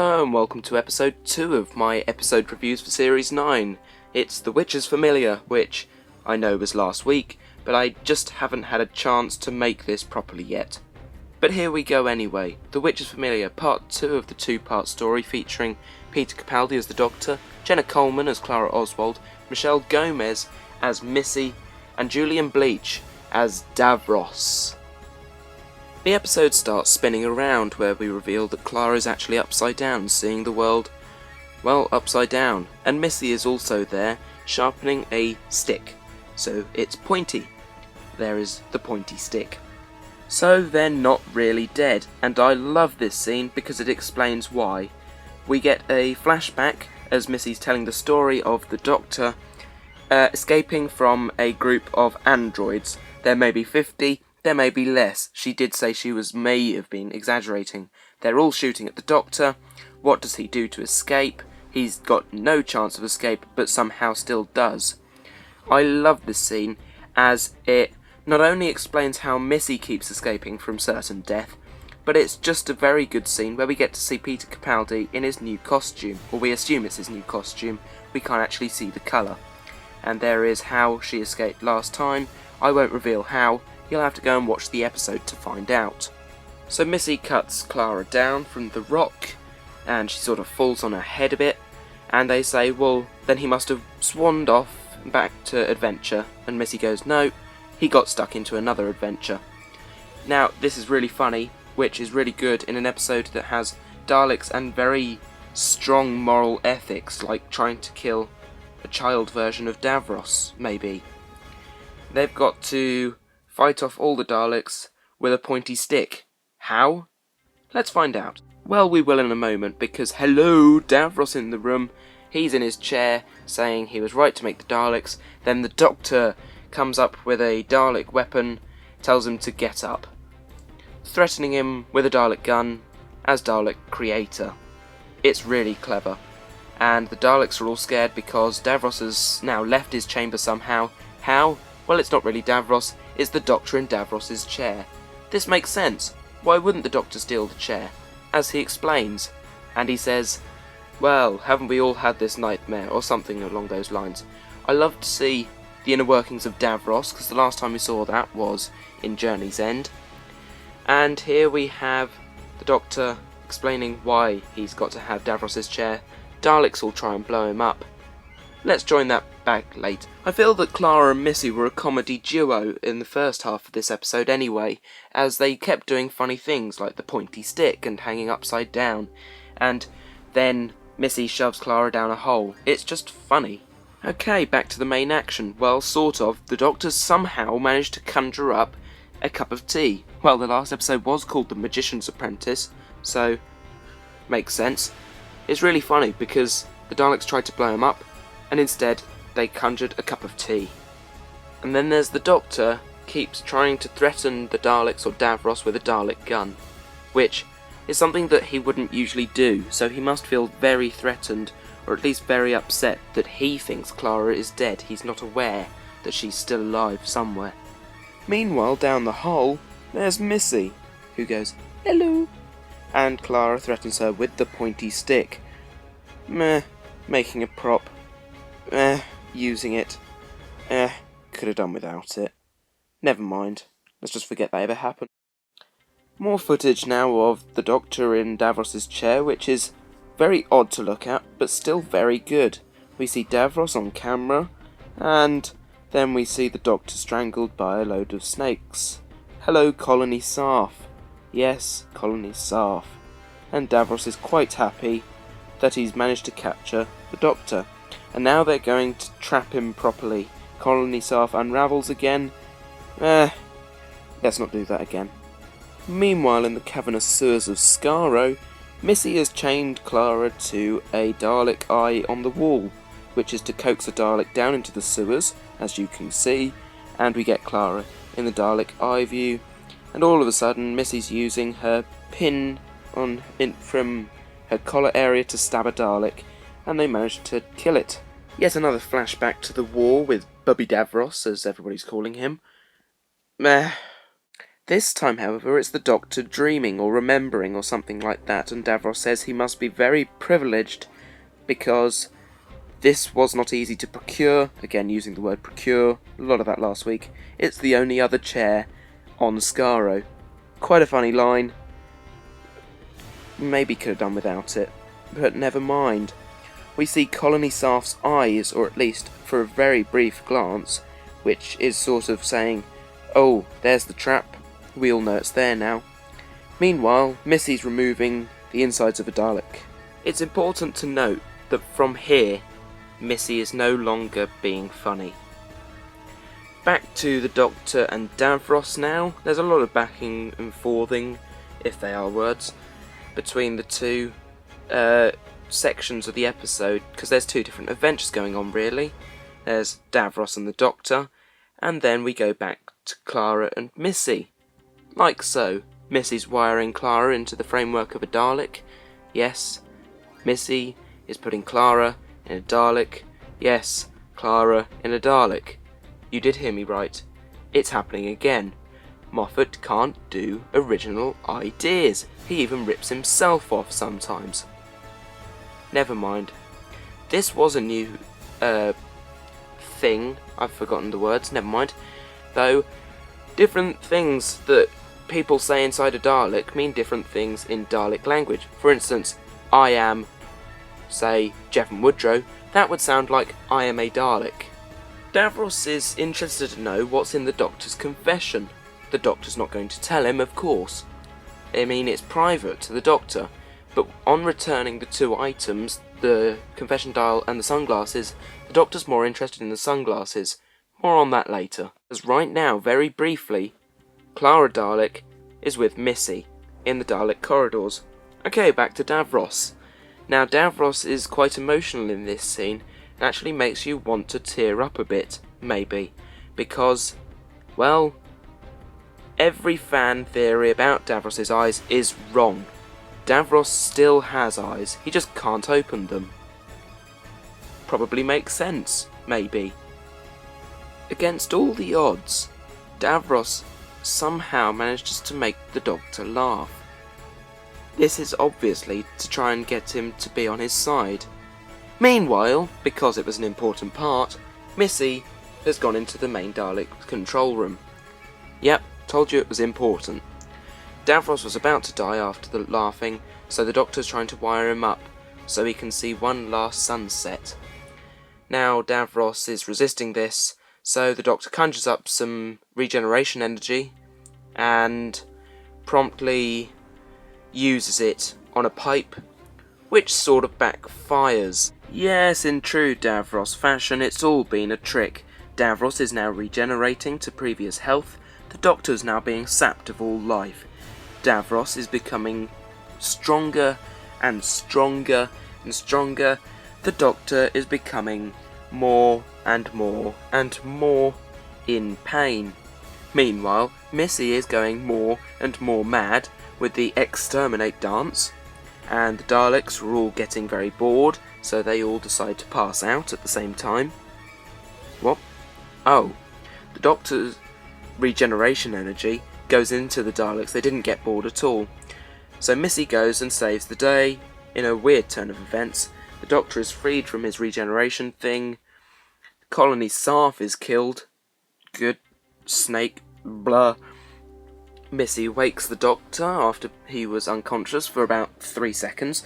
Hello and welcome to episode 2 of my episode reviews for series 9. It's The Witcher's Familiar, which I know was last week, but I just haven't had a chance to make this properly yet. But here we go anyway. The Witcher's Familiar, part 2 of the two-part story featuring Peter Capaldi as the Doctor, Jenna Coleman as Clara Oswald, Michelle Gomez as Missy, and Julian Bleach as Davros. The episode starts spinning around where we reveal that Clara is actually upside down, seeing the world, well, upside down. And Missy is also there, sharpening a stick. So it's pointy. There is the pointy stick. So they're not really dead, and I love this scene because it explains why. We get a flashback as Missy's telling the story of the Doctor escaping from a group of androids. There may be 50, there may be less. She did say she may have been exaggerating. They're all shooting at the Doctor. What does he do to escape? He's got no chance of escape, but somehow still does. I love this scene as it not only explains how Missy keeps escaping from certain death, but it's just a very good scene where we get to see Peter Capaldi in his new costume, or we assume it's his new costume. We can't actually see the colour. And there is how she escaped last time. I won't reveal how. You'll have to go and watch the episode to find out. So Missy cuts Clara down from the rock, and she sort of falls on her head a bit, and they say, well, then he must have swanned off back to adventure, and Missy goes, no, he got stuck into another adventure. Now, this is really funny, which is really good in an episode that has Daleks and very strong moral ethics, like trying to kill a child version of Davros, maybe. They've got to fight off all the Daleks with a pointy stick. How? Let's find out. Well, we will in a moment, because hello, Davros in the room. He's in his chair, saying he was right to make the Daleks. Then the Doctor comes up with a Dalek weapon, tells him to get up, threatening him with a Dalek gun as Dalek creator. It's really clever. And the Daleks are all scared because Davros has now left his chamber somehow. How? Well, it's not really Davros, it's the Doctor in Davros's chair. This makes sense. Why wouldn't the Doctor steal the chair? As he explains. And he says, well, haven't we all had this nightmare, or something along those lines. I love to see the inner workings of Davros, because the last time we saw that was in Journey's End. And here we have the Doctor explaining why he's got to have Davros's chair. Daleks will try and blow him up. Let's join that back later. I feel that Clara and Missy were a comedy duo in the first half of this episode anyway, as they kept doing funny things like the pointy stick and hanging upside down, and then Missy shoves Clara down a hole. It's just funny. Okay, back to the main action. Well, sort of. The Doctor somehow managed to conjure up a cup of tea. Well, the last episode was called The Magician's Apprentice, so makes sense. It's really funny because the Daleks tried to blow him up, and instead they conjured a cup of tea. And then there's the Doctor keeps trying to threaten the Daleks or Davros with a Dalek gun, which is something that he wouldn't usually do, so he must feel very threatened, or at least very upset that he thinks Clara is dead. He's not aware that she's still alive somewhere. Meanwhile, down the hole, there's Missy, who goes, hello, and Clara threatens her with the pointy stick. Meh, making a prop. Using it. Could have done without it. Never mind. Let's just forget that ever happened. More footage now of the Doctor in Davros's chair, which is very odd to look at, but still very good. We see Davros on camera, and then we see the Doctor strangled by a load of snakes. Hello, Colony Sarf. Yes, Colony Sarf. And Davros is quite happy that he's managed to capture the Doctor. And now they're going to trap him properly. Colony Sarf unravels again. Let's not do that again. Meanwhile, in the cavernous sewers of Skaro, Missy has chained Clara to a Dalek eye on the wall, which is to coax a Dalek down into the sewers, as you can see, and we get Clara in the Dalek eye view, and all of a sudden Missy's using her pin from her collar area to stab a Dalek, and they manage to kill it. Yet another flashback to the war with Bubby Davros, as everybody's calling him. This time, however, it's the Doctor dreaming or remembering or something like that, and Davros says he must be very privileged because this was not easy to procure. Again, using the word procure, a lot of that last week. It's the only other chair on Skaro. Quite a funny line. Maybe could have done without it, but never mind. We see Colony Sarf's eyes, or at least for a very brief glance, which is sort of saying, oh, there's the trap, we all know it's there now. Meanwhile, Missy's removing the insides of a Dalek. It's important to note that from here, Missy is no longer being funny. Back to the Doctor and Davros now. There's a lot of backing and forthing, if they are words, between the two sections of the episode, because there's two different adventures going on really. There's Davros and the Doctor, and then we go back to Clara and Missy. Like so, Missy's wiring Clara into the framework of a Dalek. Yes, Missy is putting Clara in a Dalek. Yes, Clara in a Dalek. You did hear me right. It's happening again. Moffat can't do original ideas. He even rips himself off sometimes. Never mind. This was a new thing. I've forgotten the words. Never mind. Though, different things that people say inside a Dalek mean different things in Dalek language. For instance, I am, say, Jevon Woodrow. That would sound like I am a Dalek. Davros is interested to know what's in the Doctor's confession. The Doctor's not going to tell him, of course. I mean, it's private to the Doctor. But on returning the two items, the confession dial and the sunglasses, the Doctor's more interested in the sunglasses. More on that later. As right now, very briefly, Clara Dalek is with Missy in the Dalek corridors. Okay, back to Davros. Now, Davros is quite emotional in this scene. It actually makes you want to tear up a bit, maybe, because, well, every fan theory about Davros' eyes is wrong. Davros still has eyes, he just can't open them. Probably makes sense, maybe. Against all the odds, Davros somehow manages to make the Doctor laugh. This is obviously to try and get him to be on his side. Meanwhile, because it was an important part, Missy has gone into the main Dalek control room. Yep, told you it was important. Davros was about to die after the laughing, so the Doctor's trying to wire him up so he can see one last sunset. Now Davros is resisting this, so the Doctor conjures up some regeneration energy and promptly uses it on a pipe, which sort of backfires. Yes, in true Davros fashion, it's all been a trick. Davros is now regenerating to previous health, the Doctor's now being sapped of all life. Davros is becoming stronger and stronger and stronger. The Doctor is becoming more and more and more in pain. Meanwhile, Missy is going more and more mad with the exterminate dance, and the Daleks are all getting very bored, so they all decide to pass out at the same time. What? Oh, the Doctor's regeneration energy goes into the Daleks. They didn't get bored at all. So Missy goes and saves the day. In a weird turn of events, the Doctor is freed from his regeneration thing. Colony Sarf is killed. Good. Snake. Blah. Missy wakes the Doctor after he was unconscious for about 3 seconds.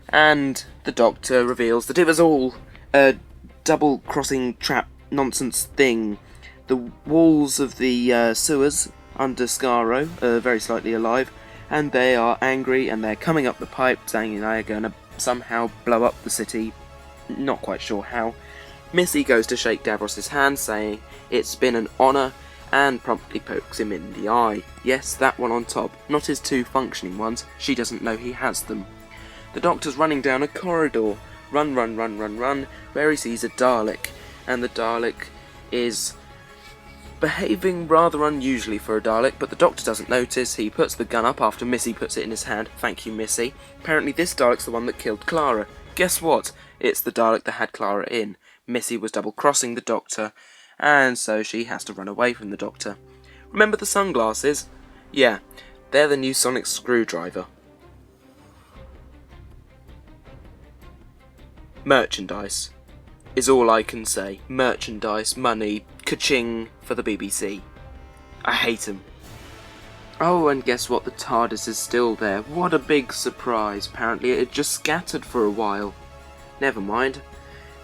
And the Doctor reveals that it was all a double-crossing trap nonsense thing. The walls of the sewers under Skaro are very slightly alive, and they are angry and they're coming up the pipe saying they're going to somehow blow up the city. Not quite sure how. Missy goes to shake Davros' hand, saying it's been an honour, and promptly pokes him in the eye. Yes, that one on top, not his two functioning ones. She doesn't know he has them. The Doctor's running down a corridor. Run, run, run, run, run, where he sees a Dalek, and the Dalek is behaving rather unusually for a Dalek, but the Doctor doesn't notice. He puts the gun up after Missy puts it in his hand. Thank you, Missy. Apparently this Dalek's the one that killed Clara. Guess what? It's the Dalek that had Clara in. Missy was double-crossing the Doctor, and so she has to run away from the Doctor. Remember the sunglasses? Yeah, they're the new sonic screwdriver. Merchandise is all I can say. Merchandise, money, ka-ching for the BBC. I hate 'em. Oh, and guess what? The TARDIS is still there. What a big surprise. Apparently it had just scattered for a while. Never mind.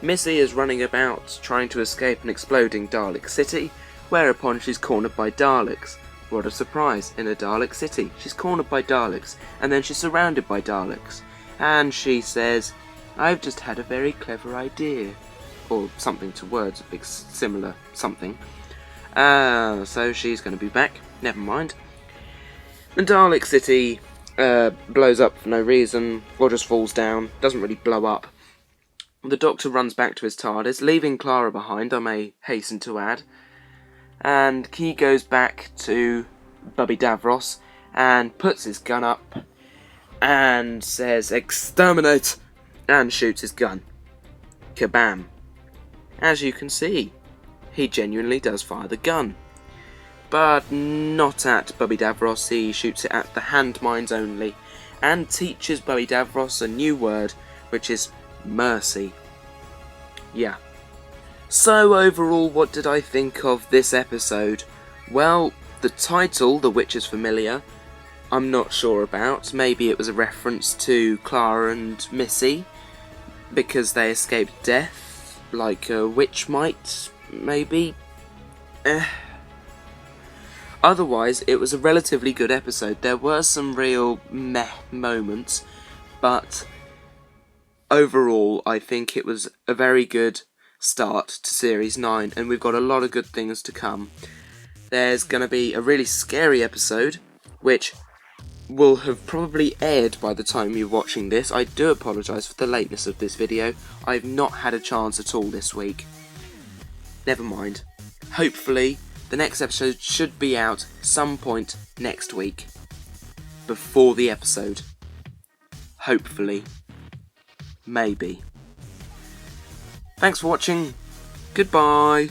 Missy is running about trying to escape an exploding Dalek city, whereupon she's cornered by Daleks. What a surprise. In a Dalek city. She's cornered by Daleks, and then she's surrounded by Daleks. And she says, "I've just had a very clever idea." Or something to words, a big similar something. So she's going to be back. Never mind. The Dalek City blows up for no reason, or just falls down, doesn't really blow up. The Doctor runs back to his TARDIS, leaving Clara behind, I may hasten to add. And he goes back to Bubby Davros and puts his gun up and says, "Exterminate!" and shoots his gun. Kabam. As you can see, he genuinely does fire the gun. But not at Bubby Davros, he shoots it at the hand mines only, and teaches Bubby Davros a new word, which is mercy. Yeah. So overall, what did I think of this episode? Well, the title, The Witch is Familiar, I'm not sure about. Maybe it was a reference to Clara and Missy, because they escaped death, like a witch might, maybe. Otherwise, it was a relatively good episode. There were some real meh moments, but overall, I think it was a very good start to Series 9, and we've got a lot of good things to come. There's going to be a really scary episode, which will have probably aired by the time you're watching this. I do apologise for the lateness of this video. I've not had a chance at all this week. Never mind. Hopefully, the next episode should be out some point next week. Before the episode. Hopefully. Maybe. Thanks for watching. Goodbye.